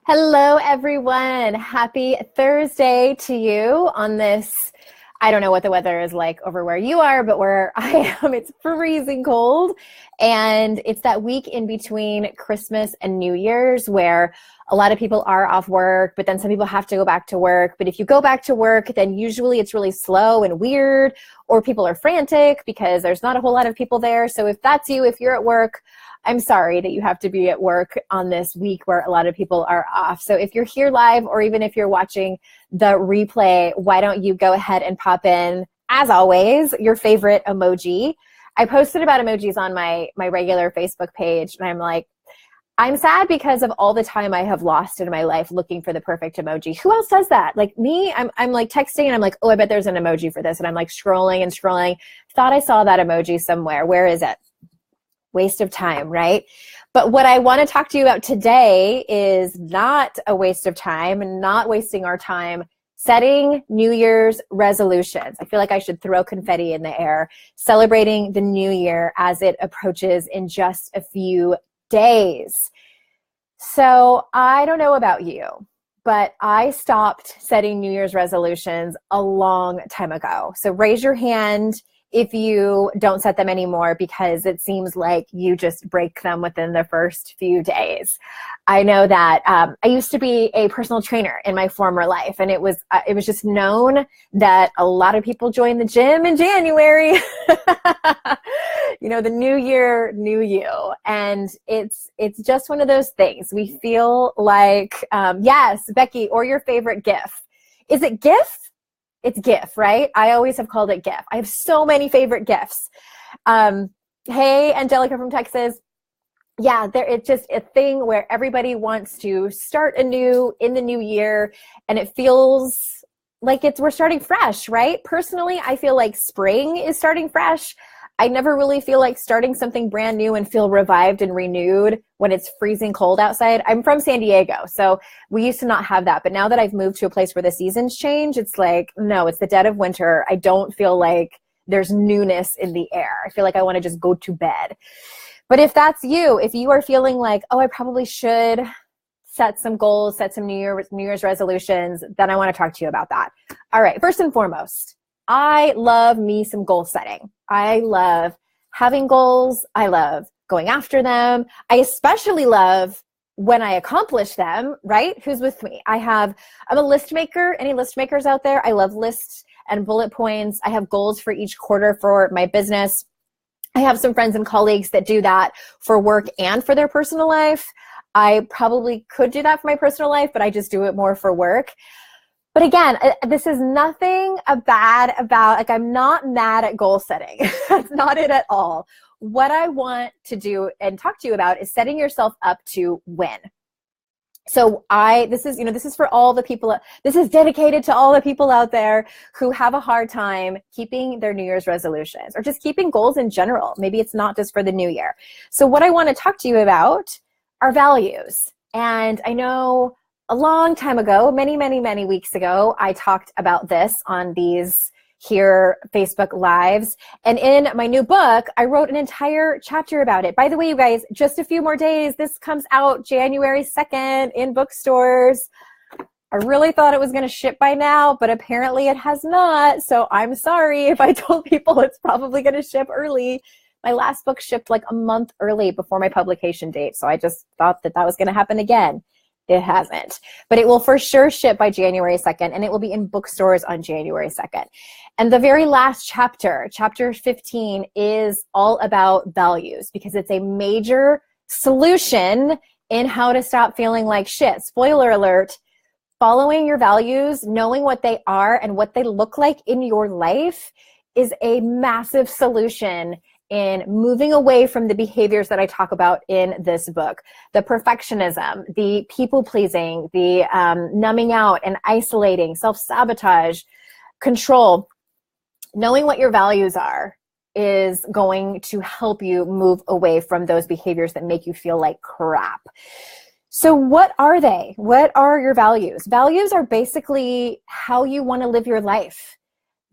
Hello, everyone. Happy Thursday to you on this. I don't know what the weather is like over where you are, but where I am, it's freezing cold. And it's that week in between Christmas and New Year's where a lot of people are off work, but then some people have to go back to work. But if you go back to work, then usually it's really slow and weird, or people are frantic because there's not a whole lot of people there. So if that's you, if you're at work, I'm sorry that you have to be at work on this week where a lot of people are off. So if you're here live, or even if you're watching the replay, why don't you go ahead and pop in, as always, your favorite emoji. I posted about emojis on my regular Facebook page, and I'm like, I'm sad because of all the time I have lost in my life looking for the perfect emoji. Who else does that? Like me, I'm like texting and I'm like, oh, I bet there's an emoji for this. And I'm like scrolling and scrolling. Thought I saw that emoji somewhere. Where is it? Waste of time, right? But what I want to talk to you about today is not a waste of time and not wasting our time setting New Year's resolutions. I feel like I should throw confetti in the air, celebrating the new year as it approaches in just a few days. So I don't know about you, but I stopped setting New Year's resolutions a long time ago. So raise your hand if you don't set them anymore, because it seems like you just break them within the first few days. I know that I used to be a personal trainer in my former life, and it was just known that a lot of people join the gym in January. You know, the new year, new you. And it's just one of those things. We feel like, yes, Becky, or your favorite GIF. Is it GIF? It's GIF, right? I always have called it GIF. I have so many favorite GIFs. Hey, Angelica from Texas. Yeah, it's just a thing where everybody wants to start anew in the new year, and it feels like we're starting fresh, right? Personally, I feel like spring is starting fresh. I never really feel like starting something brand new and feel revived and renewed when it's freezing cold outside. I'm from San Diego, so we used to not have that. But now that I've moved to a place where the seasons change, it's like, no, it's the dead of winter. I don't feel like there's newness in the air. I feel like I want to just go to bed. But if that's you, if you are feeling like, oh, I probably should set some goals, set some New Year's resolutions, then I want to talk to you about that. All right, first and foremost, I love me some goal setting. I love having goals. I love going after them. I especially love when I accomplish them, right? Who's with me? I'm a list maker. Any list makers out there? I love lists and bullet points. I have goals for each quarter for my business. I have some friends and colleagues that do that for work and for their personal life. I probably could do that for my personal life, but I just do it more for work. But again, this is nothing bad about, like, I'm not mad at goal setting. That's not it at all. What I want to do and talk to you about is setting yourself up to win. So this is for all the people, this is dedicated to all the people out there who have a hard time keeping their New Year's resolutions or just keeping goals in general. Maybe it's not just for the new year. So what I want to talk to you about are values. And I know a long time ago, many, many, many weeks ago, I talked about this on these here Facebook Lives. And in my new book, I wrote an entire chapter about it. By the way, you guys, just a few more days. This comes out January 2nd in bookstores. I really thought it was going to ship by now, but apparently it has not. So I'm sorry if I told people it's probably going to ship early. My last book shipped like a month early before my publication date. So I just thought that was going to happen again. It hasn't, but it will for sure ship by January 2nd, and it will be in bookstores on January 2nd. And the very last chapter, chapter 15, is all about values, because it's a major solution in how to stop feeling like shit. Spoiler alert, following your values, knowing what they are and what they look like in your life is a massive solution in moving away from the behaviors that I talk about in this book. The perfectionism, the people-pleasing, the numbing out and isolating, self-sabotage, control. Knowing what your values are is going to help you move away from those behaviors that make you feel like crap. So what are they? What are your values? Values are basically how you want to live your life.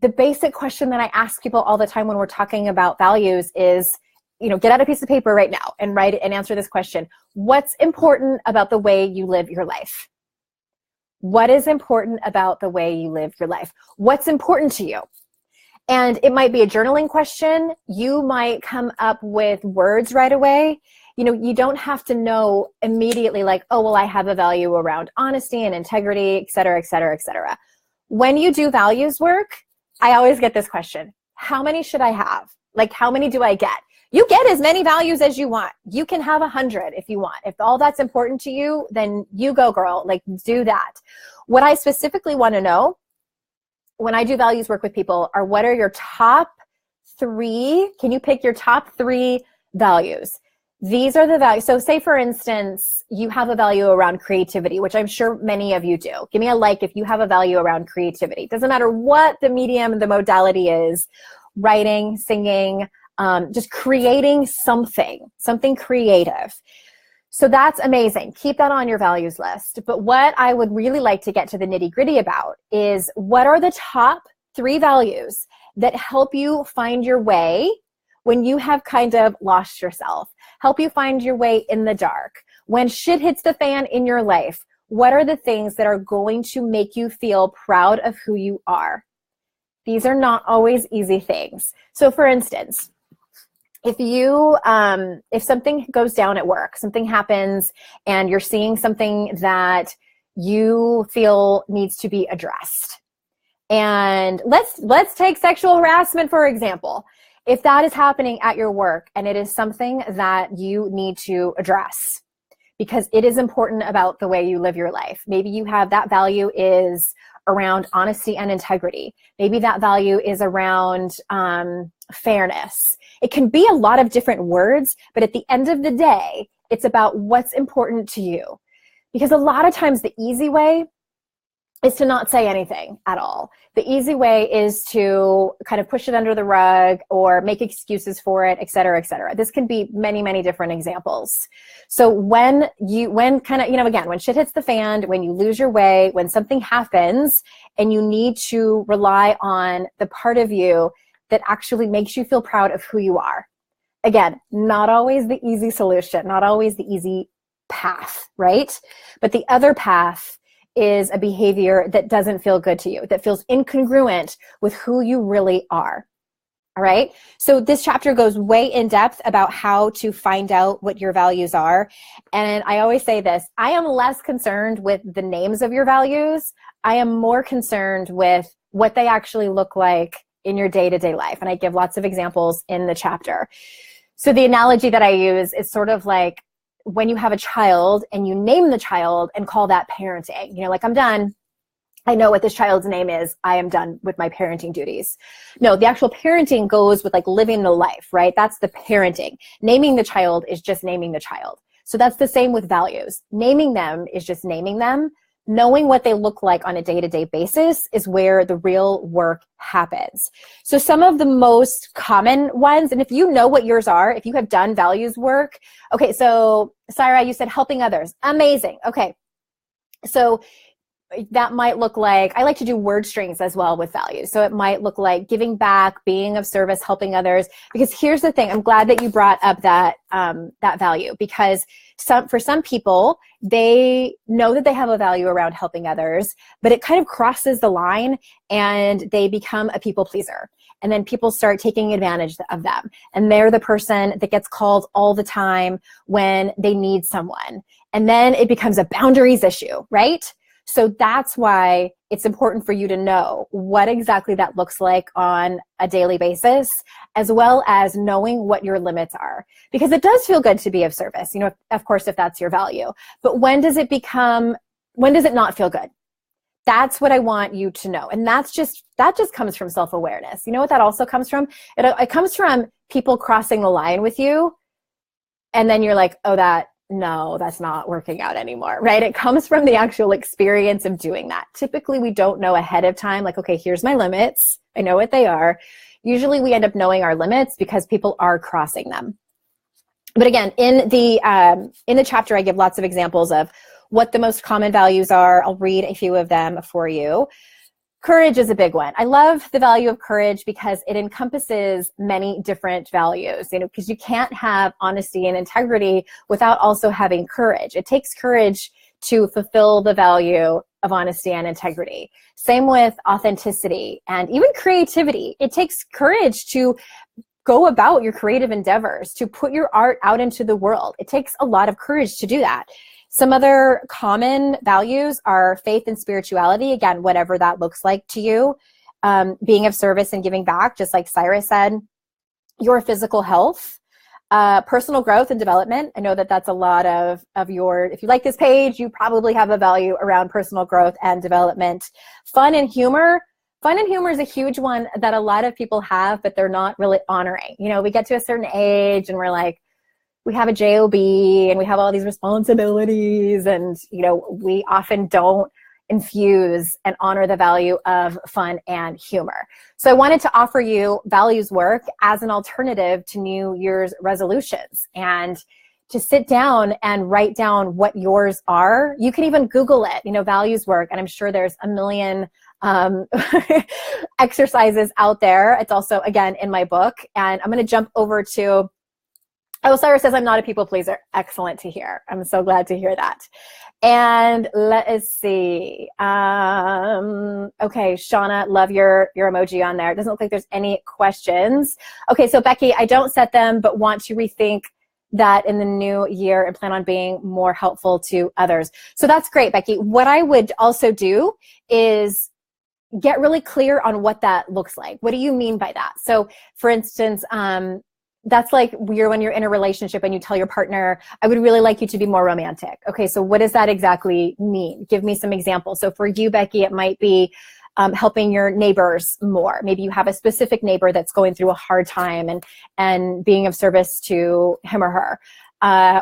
The basic question that I ask people all the time when we're talking about values is get out a piece of paper right now and write it and answer this question. What's important about the way you live your life? What is important about the way you live your life? What's important to you? And it might be a journaling question. You might come up with words right away. You don't have to know immediately like, oh, well, I have a value around honesty and integrity, et cetera, et cetera, et cetera. When you do values work, I always get this question. How many should I have? Like, how many do I get? You get as many values as you want. You can have 100 if you want. If all that's important to you, then you go, girl. Like, do that. What I specifically want to know when I do values work with people are, what are your top 3? Can you pick your top 3 values? These are the values. So say, for instance, you have a value around creativity, which I'm sure many of you do. Give me a like if you have a value around creativity. Doesn't matter what the medium, the modality is, writing, singing, just creating something creative. So that's amazing. Keep that on your values list. But what I would really like to get to the nitty-gritty about is, what are the top 3 values that help you find your way when you have kind of lost yourself, help you find your way in the dark. When shit hits the fan in your life, what are the things that are going to make you feel proud of who you are? These are not always easy things. So for instance, if something goes down at work, something happens and you're seeing something that you feel needs to be addressed. And let's take sexual harassment, for example. If that is happening at your work and it is something that you need to address because it is important about the way you live your life. Maybe you have that value is around honesty and integrity. Maybe that value is around fairness. It can be a lot of different words, but at the end of the day, it's about what's important to you. Because a lot of times the easy way is to not say anything at all. The easy way is to kind of push it under the rug or make excuses for it, et cetera, et cetera. This can be many, many different examples. So when shit hits the fan, when you lose your way, when something happens and you need to rely on the part of you that actually makes you feel proud of who you are. Again, not always the easy solution, not always the easy path, right? But the other path is a behavior that doesn't feel good to you, that feels incongruent with who you really are. All right. So this chapter goes way in depth about how to find out what your values are. And I always say this, I am less concerned with the names of your values. I am more concerned with what they actually look like in your day-to-day life. And I give lots of examples in the chapter. So the analogy that I use is sort of like when you have a child and you name the child and call that parenting. Like, I'm done. I know what this child's name is. I am done with my parenting duties. No, the actual parenting goes with like living the life, right? That's the parenting. Naming the child is just naming the child. So that's the same with values. Naming them is just naming them. Knowing what they look like on a day-to-day basis is where the real work happens. So some of the most common ones, and if you know what yours are, if you have done values work, okay, so Syra, you said helping others. Amazing. Okay. So that might look like, I like to do word strings as well with values. So it might look like giving back, being of service, helping others. Because here's the thing, I'm glad that you brought up that value, because for some people, they know that they have a value around helping others, but it kind of crosses the line and they become a people pleaser. And then people start taking advantage of them. And they're the person that gets called all the time when they need someone. And then it becomes a boundaries issue, right? So that's why it's important for you to know what exactly that looks like on a daily basis, as well as knowing what your limits are. Because it does feel good to be of service, of course, if that's your value. But when does it not feel good? That's what I want you to know. And that just comes from self-awareness. You know what that also comes from? It comes from people crossing the line with you. And then you're like, oh, that's not working out anymore, right? It comes from the actual experience of doing that. Typically, we don't know ahead of time, like, okay, here's my limits. I know what they are. Usually we end up knowing our limits because people are crossing them. But again, in the chapter, I give lots of examples of what the most common values are. I'll read a few of them for you. Courage is a big one. I love the value of courage because it encompasses many different values, because you can't have honesty and integrity without also having courage. It takes courage to fulfill the value of honesty and integrity. Same with authenticity and even creativity. It takes courage to go about your creative endeavors, to put your art out into the world. It takes a lot of courage to do that. Some other common values are faith and spirituality. Again, whatever that looks like to you. Being of service and giving back, just like Cyrus said. Your physical health, personal growth and development. I know that that's a lot of your, if you like this page, you probably have a value around personal growth and development. Fun and humor. Fun and humor is a huge one that a lot of people have, but they're not really honoring. We get to a certain age and we're like, we have a job and we have all these responsibilities, and we often don't infuse and honor the value of fun and humor. So I wanted to offer you values work as an alternative to New Year's resolutions, and to sit down and write down what yours are. You can even Google it, values work, and I'm sure there's a million exercises out there. It's also, again, in my book, and I'm going to jump over to Cyrus says, I'm not a people pleaser. Excellent to hear. I'm so glad to hear that. And let us see. Okay, Shauna, love your emoji on there. It doesn't look like there's any questions. Okay, so Becky, I don't set them, but want to rethink that in the new year and plan on being more helpful to others. So that's great, Becky. What I would also do is get really clear on what that looks like. What do you mean by that? So for instance, that's like when you're in a relationship and you tell your partner, I would really like you to be more romantic. Okay, so what does that exactly mean? Give me some examples. So for you, Becky, it might be helping your neighbors more. Maybe you have a specific neighbor that's going through a hard time and being of service to him or her.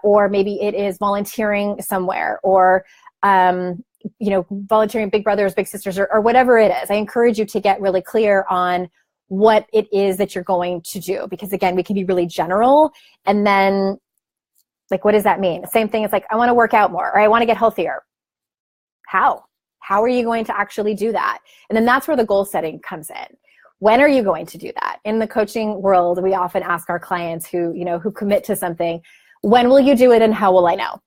Or maybe it is volunteering somewhere, or volunteering big brothers, big sisters, or whatever it is. I encourage you to get really clear on what it is that you're going to do, because again, we can be really general, and then like, what does that mean? Same thing. It's like, I want to work out more, or I want to get healthier. How are you going to actually do that? And then that's where the goal setting comes in. When are you going to do that? In the coaching world, we often ask our clients who commit to something, when will you do it and how will I know?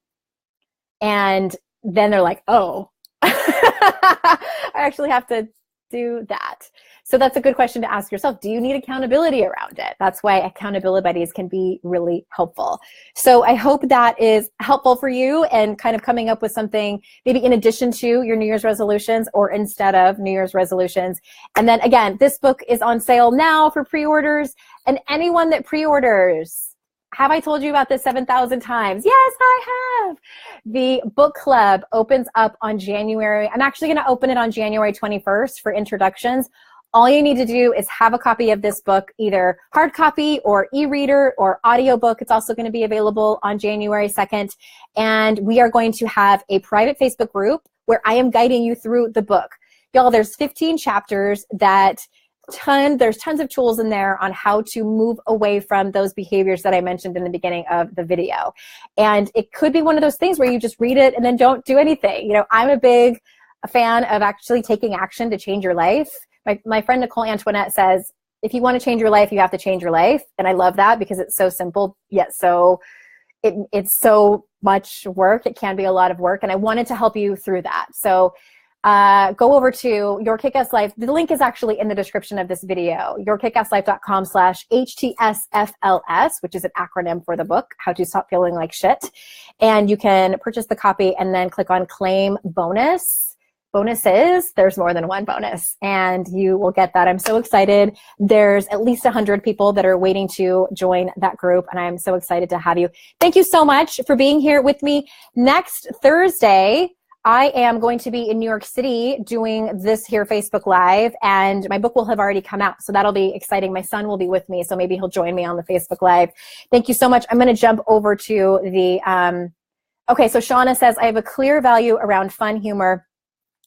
And then they're like, oh, I actually have to do that. So that's a good question to ask yourself. Do you need accountability around it? That's why accountability buddies can be really helpful. So I hope that is helpful for you and kind of coming up with something maybe in addition to your New Year's resolutions or instead of New Year's resolutions. And then again, this book is on sale now for pre-orders, and anyone that pre-orders, have I told you about this 7,000 times? Yes, I have. The book club opens up on January. I'm actually going to open it on January 21st for introductions. All you need to do is have a copy of this book, either hard copy or e-reader or audiobook. It's also going to be available on January 2nd. And we are going to have a private Facebook group where I am guiding you through the book. Y'all, there's 15 chapters there's tons of tools in there on how to move away from those behaviors that I mentioned in the beginning of the video. And it could be one of those things where you just read it and then don't do anything. I'm a big fan of actually taking action to change your life. My friend Nicole Antoinette says, if you want to change your life, you have to change your life. And I love that because it's so simple, yet it's so much work. It can be a lot of work. And I wanted to help you through that. So go over to Your Kick-Ass Life. The link is actually in the description of this video, yourkickasslife.com/HTSFLS, which is an acronym for the book, How to Stop Feeling Like Shit. And you can purchase the copy and then click on Claim Bonuses. There's more than one bonus, and you will get that. I'm so excited. There's at least 100 people that are waiting to join that group, and I'm so excited to have you. Thank you so much for being here with me. Next Thursday, I am going to be in New York City doing this here Facebook Live, and my book will have already come out, so that'll be exciting. My son will be with me, so maybe he'll join me on the Facebook Live. Thank you so much. I'm going to jump over to the, okay, so Shauna says, I have a clear value around fun, humor,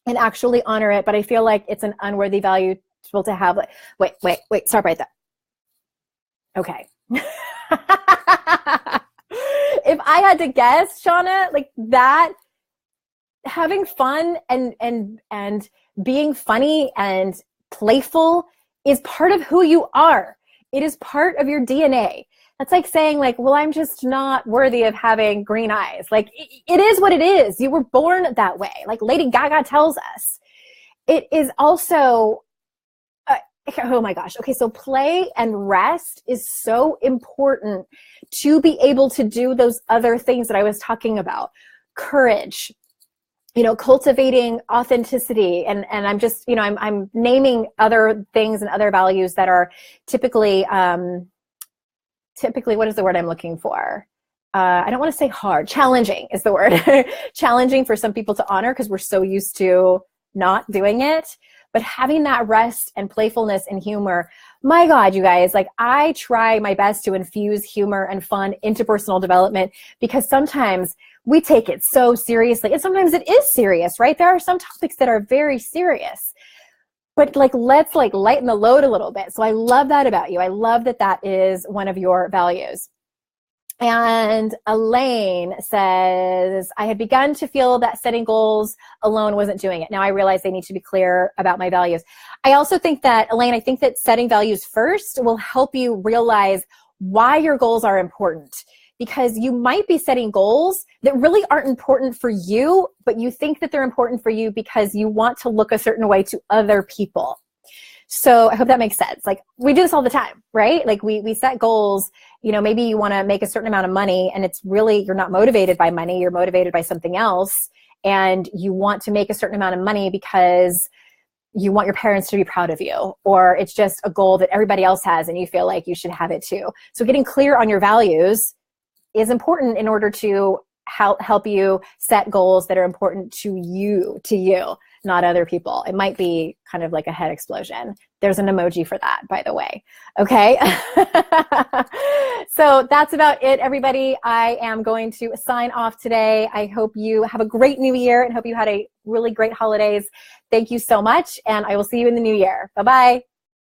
and actually honor it, but I feel like it's an unworthy value to have. Wait, stop right there. Okay. If I had to guess, Shauna, like that having fun and being funny and playful is part of who you are. It is part of your DNA. That's like saying like, well, I'm just not worthy of having green eyes. Like it is what it is. You were born that way. Like Lady Gaga tells us. It is also, oh my gosh. Okay. So play and rest is so important to be able to do those other things that I was talking about. Courage, cultivating authenticity. And I'm just, I'm naming other things and other values that are typically, what is the word I'm looking for? I don't want to say hard. Challenging is the word. Challenging for some people to honor because we're so used to not doing it. But having that rest and playfulness and humor, my God, you guys, like I try my best to infuse humor and fun into personal development because sometimes we take it so seriously. And sometimes it is serious, right? There are some topics that are very serious. But like, let's like lighten the load a little bit. So I love that about you. I love that that is one of your values. And Elaine says, I had begun to feel that setting goals alone wasn't doing it. Now I realize they need to be clear about my values. I also think that, Elaine, I think that setting values first will help you realize why your goals are important. Because you might be setting goals that really aren't important for you, but you think that they're important for you because you want to look a certain way to other people. So I hope that makes sense. Like we do this all the time, right? Like we set goals, maybe you want to make a certain amount of money and it's really, you're not motivated by money, you're motivated by something else. And you want to make a certain amount of money because you want your parents to be proud of you, or it's just a goal that everybody else has and you feel like you should have it too. So getting clear on your values is important in order to help you set goals that are important to you, not other people. It might be kind of like a head explosion. There's an emoji for that, by the way. Okay. So that's about it, everybody. I am going to sign off today. I hope you have a great new year and hope you had a really great holidays. Thank you so much. And I will see you in the new year. Bye-bye.